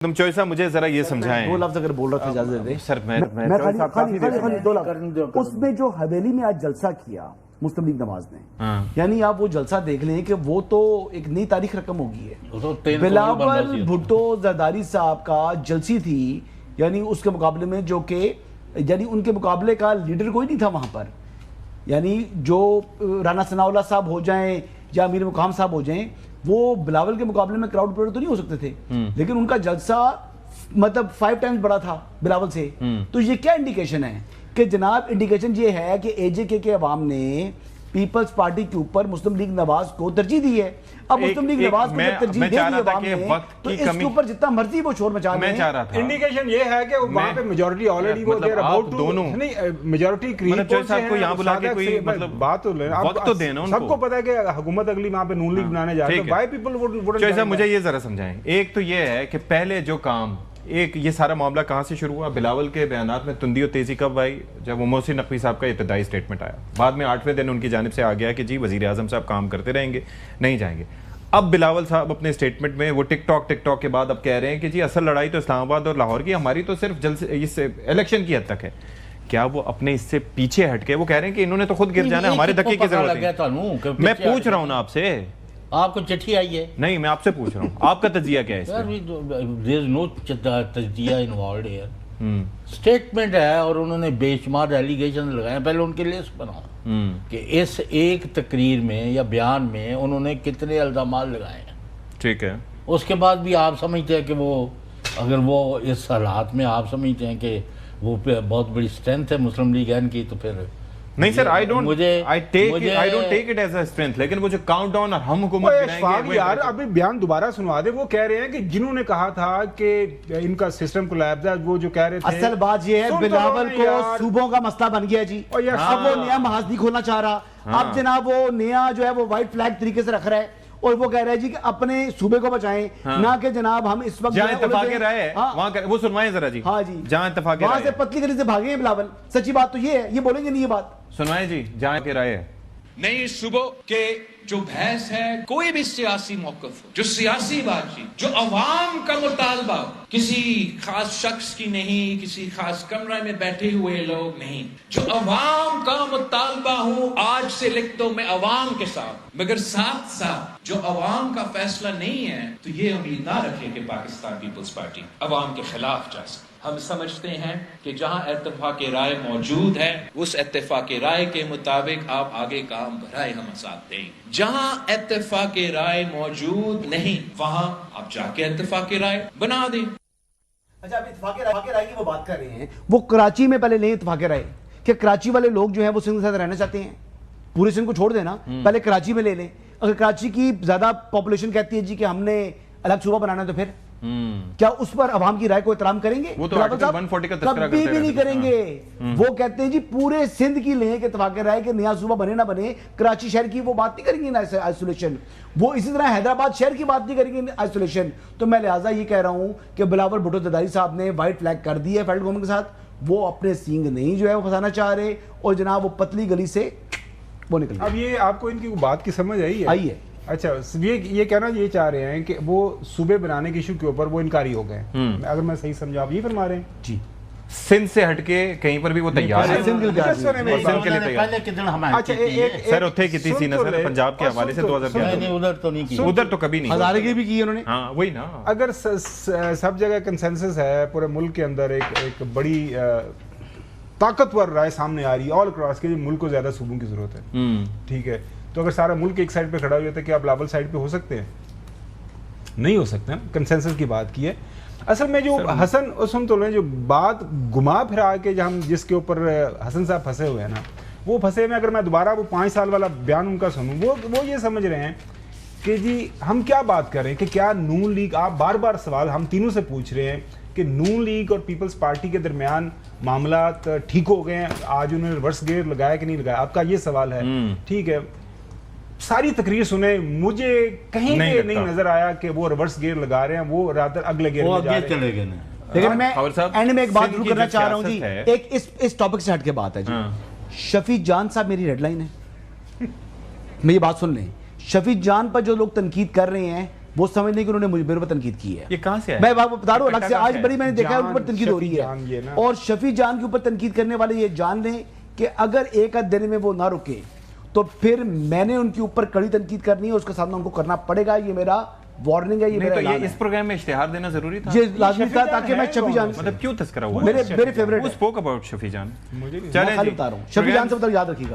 تم چوئی صاحب مجھے ذرا یہ سمجھائیں. دو لفظ اگر بول رہا تھا اجازت دے سر میں خالی دو لفظ. اس میں جو حویلی میں آج جلسہ کیا مسلم لیگ نواز نے, یعنی آپ وہ جلسہ دیکھ لیں کہ وہ تو ایک نئی تاریخ رقم ہو گئی ہے. بلاول بھٹو زرداری صاحب کا جلسی تھی, یعنی اس کے مقابلے میں جو کہ یعنی ان کے مقابلے کا لیڈر کوئی نہیں تھا وہاں پر. یعنی جو رانا ثناء اللہ صاحب ہو جائیں یا امیر مقام صاحب ہو جائیں, وہ بلاول کے مقابلے میں کراؤڈ پلیئر تو نہیں ہو سکتے تھے, لیکن ان کا جلسہ مطلب 5 ٹائمز بڑا تھا بلاول سے. تو یہ کیا انڈیکیشن ہے کہ جناب, انڈیکیشن یہ ہے کہ اے جے کے عوام نے پیپلز پارٹی کے اوپر مسلم لیگ نواز کو ترجیح دی ہے. اب مسلم لیگ نواز کو ترجیح دے دی عوام نے تو اس کے اوپر جتنا مرضی وہ شور مچا دیں. انڈیکیشن یہ ہے کہ وہاں پہ میجورٹی آلریڈی وہ دے رہا ہے, دونوں نہیں میجورٹی چوئی صاحب کو یہاں بلا کے کوئی مطلب بات تو لیں, وقت تو دینا. سب کو پتا ہے کہ حکومت اگلی وہاں پہ نون لیگ بنانے جا رہی ہے. Why people wouldn't. چوئی صاحب مجھے یہ ذرا سمجھائیں. ایک تو یہ ہے کہ پہلے جو کام ایک یہ سارا معاملہ کہاں سے شروع ہوا, بلاول کے بیانات میں تندی و تیزی کب آئی, جب وہ محسن نقوی صاحب کا ابتدائی سٹیٹمنٹ آیا. بعد میں 8ویں دن ان کی جانب سے آ گیا کہ جی وزیر اعظم صاحب کام کرتے رہیں گے, نہیں جائیں گے. اب بلاول صاحب اپنے سٹیٹمنٹ میں وہ ٹک ٹاک کے بعد اب کہہ رہے ہیں کہ جی اصل لڑائی تو اسلام آباد اور لاہور کی, ہماری تو صرف اس الیکشن کی حد تک ہے. کیا وہ اپنے اس سے پیچھے ہٹ کے وہ کہہ رہے ہیں کہ انہوں نے تو خود گر جانا ہے, ہمارے دھکے کی ضرورت ہے. میں پوچھ رہا ہوں نا آپ سے, آپ کو چٹھی آئی ہے؟ نہیں میں آپ سے پوچھ رہا ہوں, آپ کا تجزیہ کیا ہے اس میں؟ there is no تجزیہ involved here. سٹیٹمنٹ ہے اور انہوں نے بے شمار ایلیگیشن لگائے. پہلے ان کے لسٹ بناؤ کہ اس ایک تقریر میں یا بیان میں انہوں نے کتنے الزامات لگائے ہیں. ٹھیک ہے, اس کے بعد بھی آپ سمجھتے ہیں کہ وہ اگر وہ اس حالات میں آپ سمجھتے ہیں کہ وہ بہت بڑی اسٹرینتھ ہے مسلم لیگ این کی, تو پھر نہیں سر, I don't take it as a strength. لیکن وہ جو کاؤنٹ ڈاؤن اور ہم حکومت گرائیں گے, یار ابھی بیان دوبارہ سنوا دے. وہ کہہ رہے ہیں کہ جنہوں نے کہا تھا کہ ان کا سسٹم کولیپس ہے, وہ جو کہہ رہے تھے. اصل بات یہ ہے بلاول کو صوبوں کا مسئلہ بن گیا جی. اب وہ نیا محاذ نہیں کھولنا چاہ رہا. اب جناب وہ نیا جو ہے وہ وائٹ فلیگ طریقے سے رکھ رہا ہے, اور وہ کہہ رہا ہے جی کہ اپنے صوبے کو بچائیں, نہ کہ جناب ہم اس وقت جہاں اتفاق رائے ہے وہاں وہ سنوائیں ذرا جی. ہاں جی, جہاں اتفاق وہاں سے پتلی گلی سے بھاگے ہیں بلاول. سچی بات تو یہ ہے, یہ بولیں گے نہیں یہ بات. سنوائیں جی جہاں کے رائے ہے. نئی صبح کے جو بحث ہے, کوئی بھی سیاسی موقف ہو, جو سیاسی بات چیت, جو عوام کا مطالبہ ہو, کسی خاص شخص کی نہیں, کسی خاص کمرے میں بیٹھے ہوئے لوگ نہیں, جو عوام کا مطالبہ ہوں, آج سے لکھ دو میں عوام کے ساتھ, مگر ساتھ ساتھ جو عوام کا فیصلہ نہیں ہے تو یہ امید نہ رکھے کہ پاکستان پیپلز پارٹی عوام کے خلاف جا سکے. ہم سمجھتے ہیں کہ جہاں اتفاق رائے موجود ہے, اس اتفاق رائے کے مطابق آپ آگے کام بڑھائیں, ہم ساتھ دیں. جہاں اتفاق رائے موجود نہیں, وہاں آپ جا کے اتفاق رائے بنا دیں. اچھا, اب اتفاق رائے کی وہ بات کر رہے ہیں, وہ کراچی میں پہلے نہیں اتفاق رائے کہ کراچی والے لوگ جو ہیں وہ سندھ کے ساتھ رہنا چاہتے ہیں. پورے سندھ کو چھوڑ دینا, پہلے کراچی میں لے لیں. اگر کراچی کی زیادہ پاپولیشن کہتی ہے جی کہ ہم نے الگ صوبہ بنانا ہے, تو پھر کیا اس پر عوام کی رائے کو احترام کریں گے؟ وہ تو کبھی بھی نہیں کریں گے. وہ کہتے ہیں جی پورے سندھ کی لیں کہ اتفاق رائے کہ نیا صوبہ بنے نہ بنے, کراچی شہر کی وہ بات نہیں کریں گے آئسولیشن. وہ اسی طرح حیدرآباد شہر کی بات نہیں کریں گے آئسولیشن. تو میں لہٰذا یہ کہہ رہا ہوں کہ بلاول بھٹو زرداری صاحب نے وائٹ فلیگ کر دی ہے فیڈرل گورنمنٹ کے ساتھ. وہ اپنے سینگ نہیں جو ہے وہ پھنسانا چاہ رہے, اور جناب وہ پتلی گلی سے وہ نکل. اب یہ آپ کو ان کی بات کی سمجھ آئی ہے؟ اچھا, یہ کہنا یہ چاہ رہے ہیں کہ وہ صوبے بنانے کے ایشو کے اوپر وہ انکاری ہو گئے. اگر میں صحیح سمجھا, آپ یہ فرما رہے ہیں جی سندھ سے ہٹ کے کہیں پر بھی وہ تیار ہے. سر اتھے کی تھی نا سر, پنجاب کے حوالے سے 2011 ادھر تو کبھی نہیں, ہزارے کی بھی کی انہوں نے. ہاں وہی نا. اگر سب جگہ کنسنسس ہے پورے ملک کے اندر, ایک بڑی طاقتور رائے سامنے آ رہی ہے آل اکراس کے ملک کو زیادہ صوبوں کی ضرورت ہے, ٹھیک ہے, تو اگر سارا ملک ایک سائڈ پہ کھڑا ہو جاتا ہے, کیا آپ بلاول سائڈ پہ ہو سکتے ہیں؟ نہیں ہو سکتے. کنسنسس کی بات کی ہے. اصل میں جو حسن سن تو لیں, جو بات گما پھرا کے جس کے اوپر حسن صاحب پھنسے ہوئے ہیں نا, وہ پھنسے میں اگر میں دوبارہ وہ 5 سال والا بیان ان کا سنوں, وہ یہ سمجھ رہے ہیں کہ جی ہم کیا بات کر رہے ہیں کہ کیا نون لیگ, آپ بار بار سوال ہم تینوں سے پوچھ رہے ہیں کہ نون لیگ اور پیپلز پارٹی کے درمیان معاملات ٹھیک ہو گئے ہیں, آج انہوں نے ریورس گیئر لگایا کہ نہیں لگایا, آپ کا یہ سوال ہے. ٹھیک ہے, ساری تقریر سنیں, مجھے کہیں پہ نہیں نظر آیا کہ وہ ریورس گیئر لگا رہے ہیں, وہ رادر اگلے گیئر میں جا رہے ہیں. لیکن میں اینڈ میں ایک بات ضرور کرنا چاہ رہا ہوں جی, ایک اس ٹاپک سے ہٹ کے بات ہے جی. شفیع جان صاحب میری ریڈ لائن ہے, میری بات سن لیں. شفیع جان پر جو لوگ تنقید کر رہے ہیں وہ سمجھنے کہ انہوں نے مجھ میرے پر تنقید کی ہے. یہ کہاں سے ہے؟ میں آپ کو بتا رہا ہوں الگ سے, آج بڑی میں نے دیکھا ہے ان پر تنقید ہو رہی جان یہ ہے, نا. اور شفیع جان کے اوپر تنقید کرنے والے یہ جان لیں کہ اگر ایک آدھ دن میں وہ نہ رکے تو پھر میں نے ان کے اوپر کڑی تنقید کرنی ہے, اس کا سامنا ان کو کرنا پڑے گا. یہ میرا وارننگ ہے, یہ میرا اعلان ہے. اس پروگرام میں اشتہار دینا ضروری تھا, یہ لازمی تھا تاکہ میں شفیع جان مطلب کیوں تذکرہ ہوا؟ میرے فیوریٹ اسپوک اباؤٹ شفیع جان. چلیں, خالی بتا رہا ہوں, شفیع جان سے مطلب یاد رکھیے گا.